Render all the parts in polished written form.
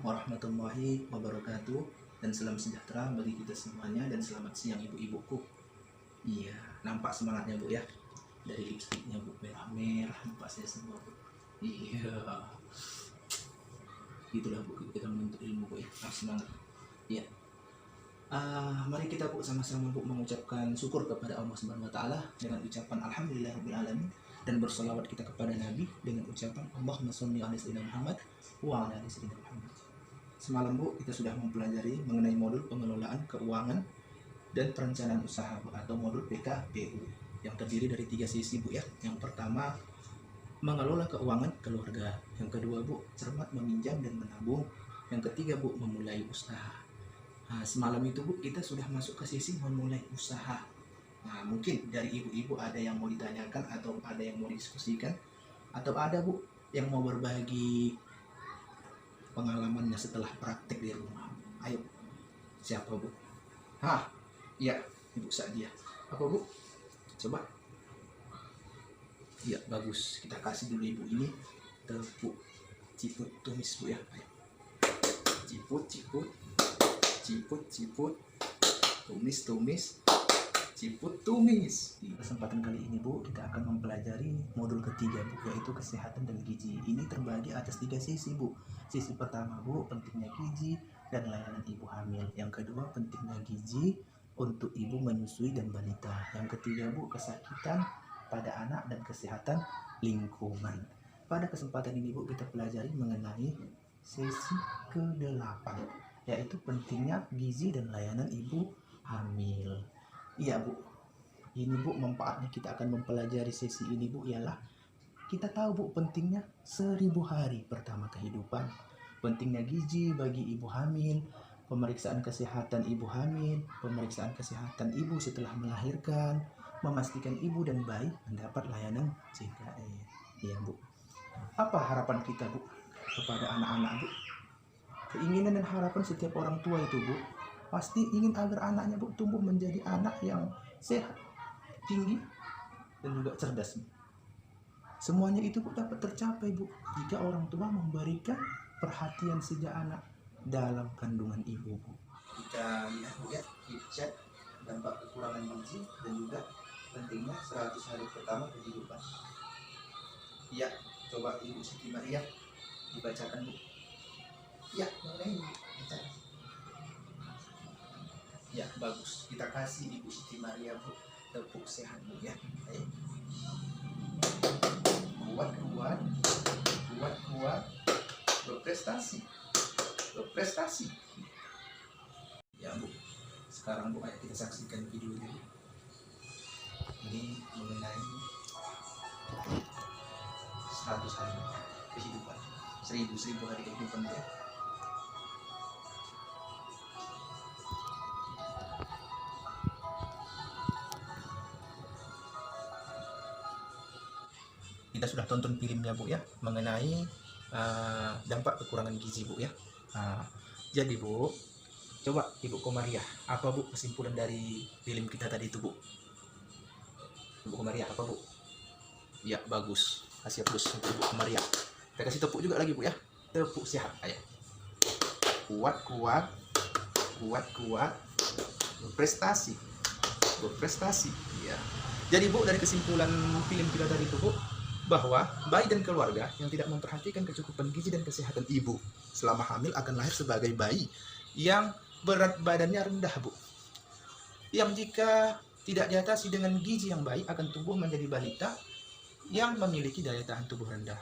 Warahmatullahi wabarakatuh, dan salam sejahtera bagi kita semuanya, dan selamat siang ibu-ibuku. Iya, nampak semangatnya bu ya, dari lipstiknya bu, merah-merah nampak saya semua bu. Iya, itulah bu, kita menuntut ilmu bu ya, harus semangat. Iya. Mari kita bu sama-sama bu mengucapkan syukur kepada Allah Subhanahu wa taala dengan ucapan alhamdulillahirabbil alamin, dan bersolawat kita kepada Nabi dengan ucapan Allahumma sholli ala sayyidina Muhammad wa ala ali sayyidina Muhammad. Semalam bu kita sudah mempelajari mengenai modul pengelolaan keuangan dan perencanaan usaha bu, atau modul PKPU yang terdiri dari 3 sisi bu ya. Yang pertama, mengelola keuangan keluarga. Yang kedua bu, cermat meminjam dan menabung. Yang ketiga bu, memulai usaha. Nah, semalam itu bu kita sudah masuk ke sisi memulai usaha. Nah, mungkin dari ibu-ibu ada yang mau ditanyakan atau ada yang mau didiskusikan, atau ada bu yang mau berbagi pengalamannya setelah praktek di rumah. Ayo, siapa bu? Iya, Ibu Sadia. Apa bu? Coba. Iya, bagus. Kita kasih dulu ibu ini tepuk ciput tumis bu ya. Ayo. Ciput, ciput, ciput, ciput, tumis, tumis, ciput, tumis. Di kesempatan kali ini bu, kita akan mempelajari modul ketiga bu, yaitu kesehatan dan gizi. Ini terbagi atas 3 sisi bu. Sisi pertama bu, pentingnya gizi dan layanan ibu hamil. Yang kedua, pentingnya gizi untuk ibu menyusui dan balita. Yang ketiga bu, kesakitan pada anak dan kesehatan lingkungan. Pada kesempatan ini bu, kita pelajari mengenai sesi ke-8, yaitu pentingnya gizi dan layanan ibu hamil. Iya bu, ini bu manfaatnya kita akan mempelajari sesi ini bu, ialah kita tahu bu pentingnya 1000 hari pertama kehidupan, pentingnya gizi bagi ibu hamil, pemeriksaan kesehatan ibu hamil, pemeriksaan kesehatan ibu setelah melahirkan, memastikan ibu dan bayi mendapat layanan JKN. Iya bu. Apa harapan kita bu kepada anak-anak bu? Keinginan dan harapan setiap orang tua itu bu, pasti ingin agar anaknya bu tumbuh menjadi anak yang sehat, tinggi, dan juga cerdas. Semuanya itu bu dapat tercapai bu jika orang tua memberikan perhatian sejak anak dalam kandungan ibu bu. Kita lihat bu ya, chat dampak kekurangan gizi dan juga pentingnya 100 hari pertama kehidupan. Ya, coba Ibu Siti Maria dibacakan bu. Ya, mulai baca. Ya, bagus. Kita kasih Ibu Siti Maria bu tepuk sehat bu ya. Ayo. Kuat, kuat, kuat, kuat, berprestasi, berprestasi. Ya bu, sekarang bu ayo kita saksikan videonya. Ini mengenai 100 hari kehidupan, 1000 hari kehidupan ya. Kita sudah tonton filmnya bu ya, mengenai dampak kekurangan gizi bu ya. Jadi bu, coba Ibu Komariah, apa bu kesimpulan dari film kita tadi itu bu? Ibu Komariah apa bu? Ya bagus, kasih plus untuk Ibu Komariah. Kita kasih tepuk juga lagi bu ya, tepuk sehat. Ayo, kuat, kuat, kuat, kuat, berprestasi, berprestasi. Ya. Jadi bu, dari kesimpulan film kita tadi itu bu, bahwa bayi dan keluarga yang tidak memperhatikan kecukupan gizi dan kesehatan ibu selama hamil akan lahir sebagai bayi yang berat badannya rendah bu, yang jika tidak diatasi dengan gizi yang baik akan tumbuh menjadi balita yang memiliki daya tahan tubuh rendah,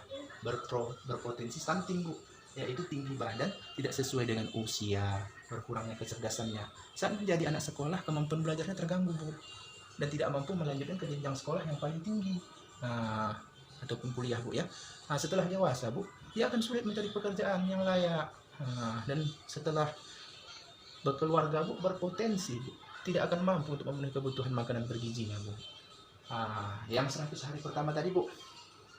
berpotensi stunting bu, yaitu tinggi badan tidak sesuai dengan usia, berkurangnya kecerdasannya. Saat menjadi anak sekolah, kemampuan belajarnya terganggu bu, dan tidak mampu melanjutkan ke jenjang sekolah yang paling tinggi, ataupun kuliah bu ya. Setelah dewasa bu, dia akan sulit mencari pekerjaan yang layak. Dan setelah berkeluarga bu, berpotensi bu, tidak akan mampu untuk memenuhi kebutuhan makanan bergizinya bu. Yang 100 hari pertama tadi bu,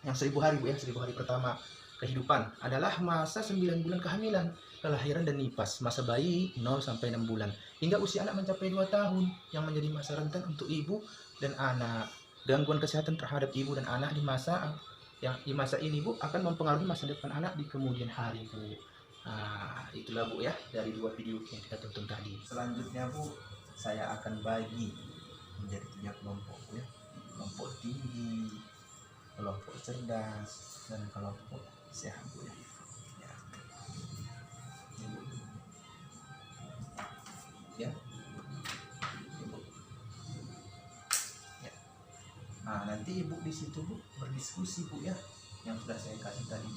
yang 1000 hari bu ya, 1000 hari pertama kehidupan adalah masa 9 bulan kehamilan, kelahiran dan nifas, masa bayi 0 sampai 6 bulan hingga usia anak mencapai 2 tahun yang menjadi masa rentan untuk ibu dan anak. Gangguan kesehatan terhadap ibu dan anak di masa yang di masa ini Bu akan mempengaruhi masa depan anak di kemudian hari Bu. Nah, itulah Bu ya dari 2 video yang kita tonton tadi. Selanjutnya Bu, saya akan bagi menjadi 3 kelompok ya. Kelompok tinggi, kelompok cerdas, dan kelompok sehat Bu ya. Ya. Ini, Bu. Ya. Ini, Bu. Ya. Nah, nanti Ibu di situ Bu berdiskusi Bu ya, yang sudah saya kasih tadi.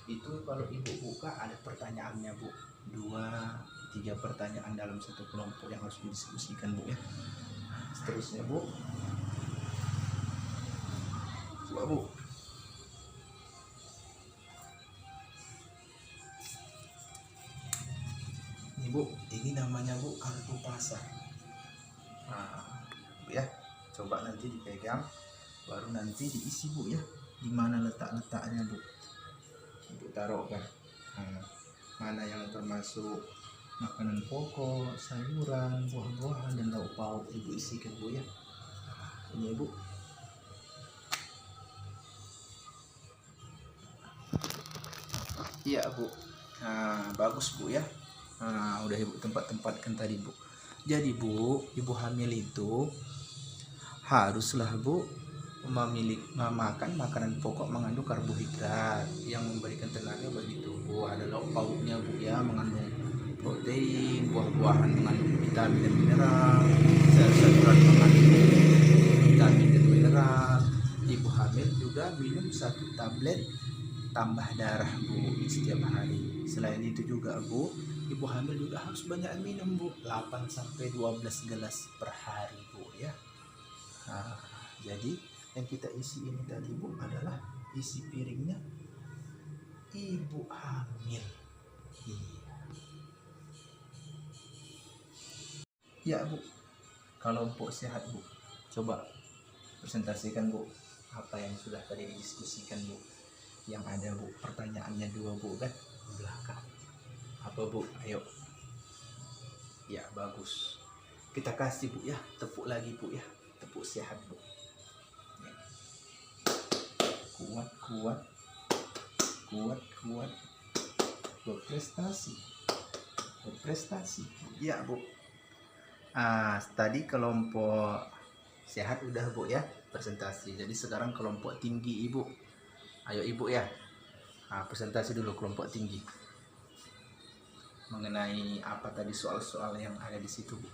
Itu kalau Ibu buka ada pertanyaannya Bu, 2-3 pertanyaan dalam satu kelompok yang harus didiskusikan Bu ya. Seterusnya Bu, coba Bu. Ini Bu, ini namanya Bu kartu pasar. Nah, Bu ya, coba nanti dipegang, baru nanti diisi Bu ya. Di mana letaknya Bu? Ibu taruh kan. Nah, mana yang termasuk makanan pokok, sayuran, buah-buahan, dan lauk pauk Ibu isikan Bu ya. Ini Bu. Iya Bu. Nah, bagus Bu ya. Nah, udah Ibu tempatkan tadi Bu. Jadi Bu, ibu hamil itu haruslah Bu memakan makanan pokok mengandung karbohidrat yang memberikan tenaga bagi tubuh. Ada lauk pauknya Bu ya, mengandung protein, buah-buahan mengandung vitamin dan mineral, sayur-sayuran mengandung vitamin dan mineral. Ibu hamil juga minum 1 tablet tambah darah Bu setiap hari. Selain itu juga Bu, ibu hamil juga harus banyak minum Bu, 8-12 gelas per hari Bu ya. Nah, jadi yang kita isi ini tadi Bu adalah isi piringnya ibu hamil. Iya Bu, kelompok sehat Bu, coba presentasikan Bu apa yang sudah tadi didiskusikan Bu. Yang ada Bu, pertanyaannya 2 Bu kan di belakang. Apa Bu? Ayo. Ya bagus. Kita kasih Bu ya, tepuk lagi Bu ya, tepuk sehat Bu. Ya. Kuat, kuat, kuat, kuat. Berprestasi, berprestasi. Ya Bu. Tadi kelompok sehat udah Bu ya presentasi. Jadi sekarang kelompok tinggi Ibu. Ayo Ibu ya. Presentasi dulu kelompok tinggi. Mengenai apa tadi soal-soal yang ada di situ Bu.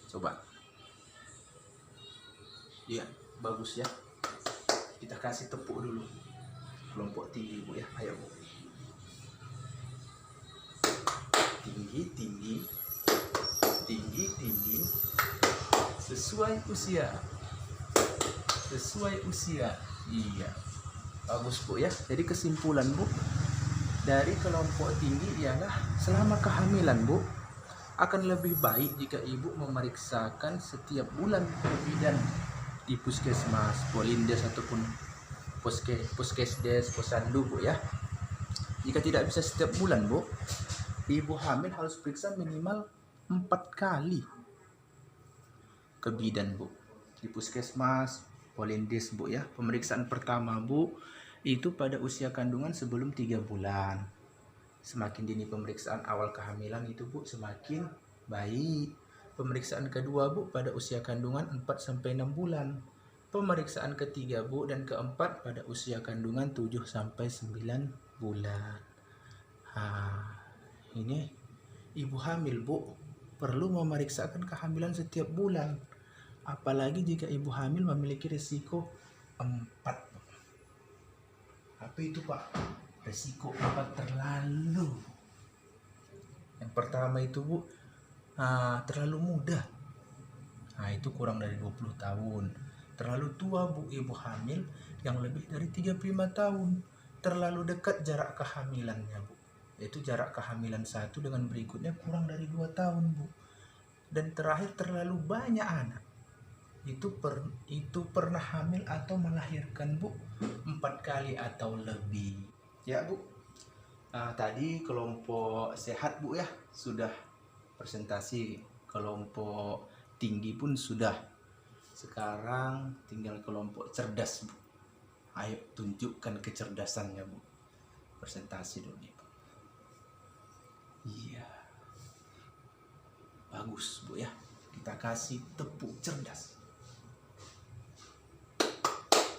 Coba. Ya, bagus ya. Kita kasih tepuk dulu. Kelompok tinggi Bu ya. Ayo Bu. Tinggi, tinggi. Tinggi, tinggi. Sesuai usia. Sesuai usia. Iya. Bagus Bu ya. Jadi kesimpulan Bu dari kelompok tinggi ialah selama kehamilan Bu akan lebih baik jika ibu memeriksakan setiap bulan bidan di puskesmas, polindes ataupun puskesdes, posyandu Bu ya. Jika tidak bisa setiap bulan Bu, ibu hamil harus periksa minimal 4 kali ke bidan Bu, di puskesmas, polindes Bu ya. Pemeriksaan pertama Bu itu pada usia kandungan sebelum 3 bulan. Semakin dini pemeriksaan awal kehamilan itu Bu, semakin baik. Pemeriksaan kedua Bu pada usia kandungan 4-6 bulan. Pemeriksaan ketiga Bu dan keempat pada usia kandungan 7-9 bulan. Ini ibu hamil Bu perlu memeriksakan kehamilan setiap bulan. Apalagi jika ibu hamil memiliki risiko 4. Apa itu Pak? Risiko 4 terlalu. Yang pertama itu Bu, terlalu muda. Itu kurang dari 20 tahun. Terlalu tua Bu ibu hamil yang lebih dari 35 tahun. Terlalu dekat jarak kehamilannya Bu. Yaitu jarak kehamilan 1 dengan berikutnya kurang dari 2 tahun Bu. Dan terakhir terlalu banyak anak. Itu pernah hamil atau melahirkan Bu 4 kali atau lebih. Ya Bu. Tadi kelompok sehat Bu ya sudah presentasi, kelompok tinggi pun sudah. Sekarang tinggal kelompok cerdas Bu. Ayo tunjukkan kecerdasannya, Bu. Presentasi dulu nih, Pak. Iya. Bagus, Bu ya. Kita kasih tepuk cerdas.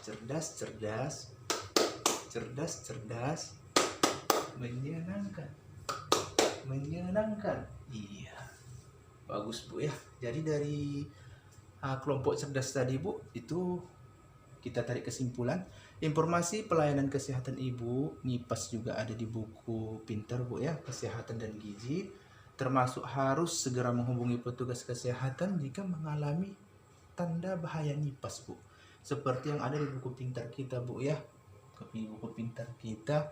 Cerdas, cerdas. Cerdas, cerdas. Menyenangkan. Menyenangkan. Iya. Bagus, Bu ya. Jadi dari kelompok cerdas tadi, Bu, itu kita tarik kesimpulan, informasi pelayanan kesehatan ibu NIPAS juga ada di buku pintar, Bu ya, kesehatan dan gizi, termasuk harus segera menghubungi petugas kesehatan jika mengalami tanda bahaya NIPAS, Bu, seperti yang ada di buku pintar kita, Bu ya. Buku pintar kita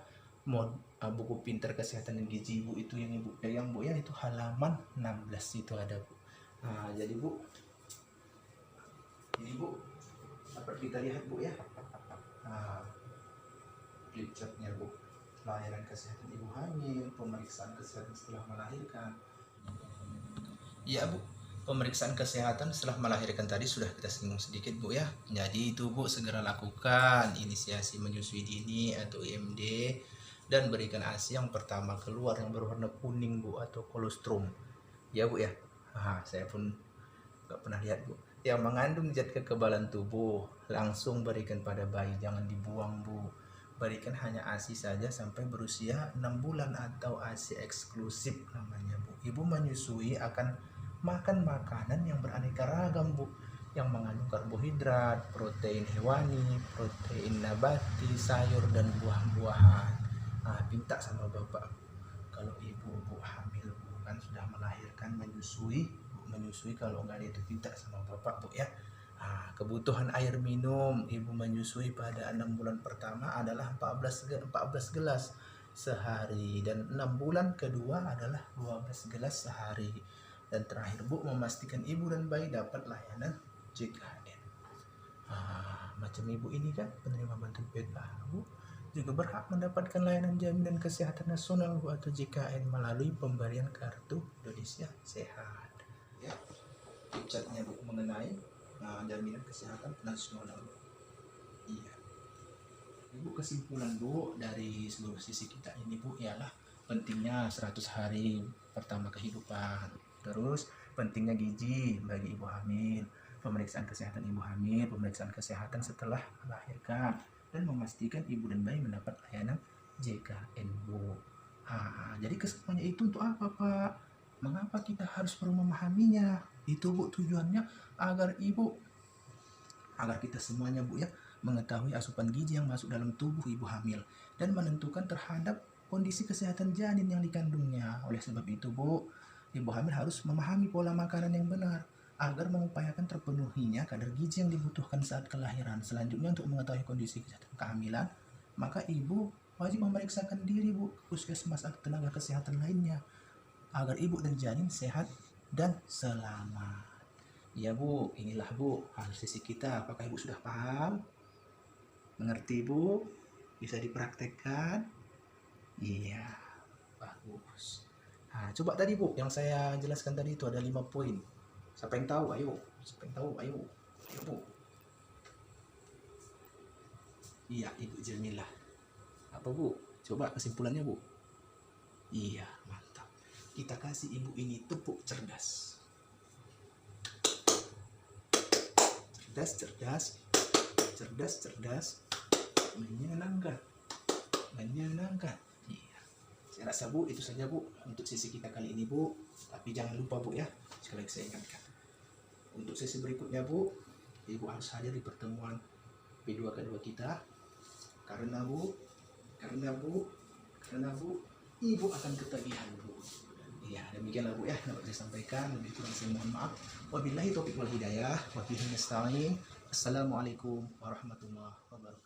buku pintar kesehatan dan gizi ibu itu yang ibu pegang, Bu ya, itu halaman 16 itu ada, Bu. Nah, jadi Bu, ini Bu dapat kita lihat, Bu ya. Nah, flipchartnya, Bu, layanan kesehatan ibu hamil, pemeriksaan kesehatan setelah melahirkan. Iya, Bu, pemeriksaan kesehatan setelah melahirkan tadi sudah kita singgung sedikit, Bu ya. Jadi itu, Bu, segera lakukan inisiasi menyusui dini atau IMD dan berikan ASI yang pertama keluar yang berwarna kuning, Bu, atau kolostrum. Ya, Bu ya. Saya pun nggak pernah lihat, Bu. Yang mengandung zat kekebalan tubuh langsung berikan pada bayi, jangan dibuang, Bu. Berikan hanya ASI saja sampai berusia 6 bulan atau ASI eksklusif namanya, Bu. Ibu menyusui akan makan makanan yang beraneka ragam, Bu, yang mengandung karbohidrat, protein hewani, protein nabati, sayur dan buah-buahan. Minta sama bapak, kalau ibu hamil, Bu, kan sudah melahirkan, menyusui kalau nggak ada itu minta sama bapak, Bu ya. Kebutuhan air minum ibu menyusui pada 6 bulan pertama adalah 14 gelas sehari, dan 6 bulan kedua adalah 12 gelas sehari. Dan terakhir, Bu, memastikan ibu dan bayi dapat layanan JKN. Macam ibu ini kan penerima bantuan PPH, Bu, juga berhak mendapatkan layanan jaminan kesehatan nasional, Bu, atau JKN melalui pemberian kartu Indonesia Sehat. Ya, catnya, Bu, mengenai jaminan kesehatan nasional. Iya. Ibu, kesimpulan, Bu, dari seluruh sisi kita ini, Bu, ialah pentingnya 100 hari pertama kehidupan. Terus pentingnya gizi bagi ibu hamil, pemeriksaan kesehatan ibu hamil, pemeriksaan kesehatan setelah melahirkan, dan memastikan ibu dan bayi mendapat layanan JKN, Bu. Jadi kesemuanya itu untuk apa, Pak? Mengapa kita harus perlu memahaminya? Itu, Bu, tujuannya agar kita semuanya, Bu ya, mengetahui asupan gizi yang masuk dalam tubuh ibu hamil dan menentukan terhadap kondisi kesehatan janin yang dikandungnya. Oleh sebab itu, Bu, ibu hamil harus memahami pola makanan yang benar agar mengupayakan terpenuhinya kadar gizi yang dibutuhkan saat kelahiran. Selanjutnya, untuk mengetahui kondisi kesehatan kehamilan, maka ibu wajib memeriksakan diri, Bu, ke puskesmas atau tenaga kesehatan lainnya agar ibu dan janin sehat dan selamat. Ya, Bu, inilah, Bu, analisis kita. Apakah Ibu sudah paham? Mengerti, Bu? Bisa dipraktekkan? Iya, bagus. Coba tadi, Bu, yang saya jelaskan tadi itu ada 5 poin. Siapa yang tahu? Ayo. Siapa yang tahu? Ayo. Ayo, Bu. Iya, Ibu Jamilah. Apa, Bu? Coba kesimpulannya, Bu. Iya, mantap. Kita kasih ibu ini tepuk cerdas. Cerdas, cerdas. Cerdas, cerdas. Menyenangkan. Menyenangkan. Iya. Saya rasa, Bu, itu saja, Bu, untuk sesi kita kali ini, Bu. Tapi jangan lupa, Bu ya, sekali lagi saya ingatkan, untuk sesi berikutnya, Bu, Ibu harus hadir di pertemuan P2 kedua kita, karena Bu, Ibu akan ketagihan, Bu. Iya, demikianlah, Bu ya, dapat saya sampaikan. Lebih kurang saya mohon maaf. Wabillahi taufiq wal hidayah. Wabillahi nasta'in. Assalamualaikum warahmatullahi wabarakatuh.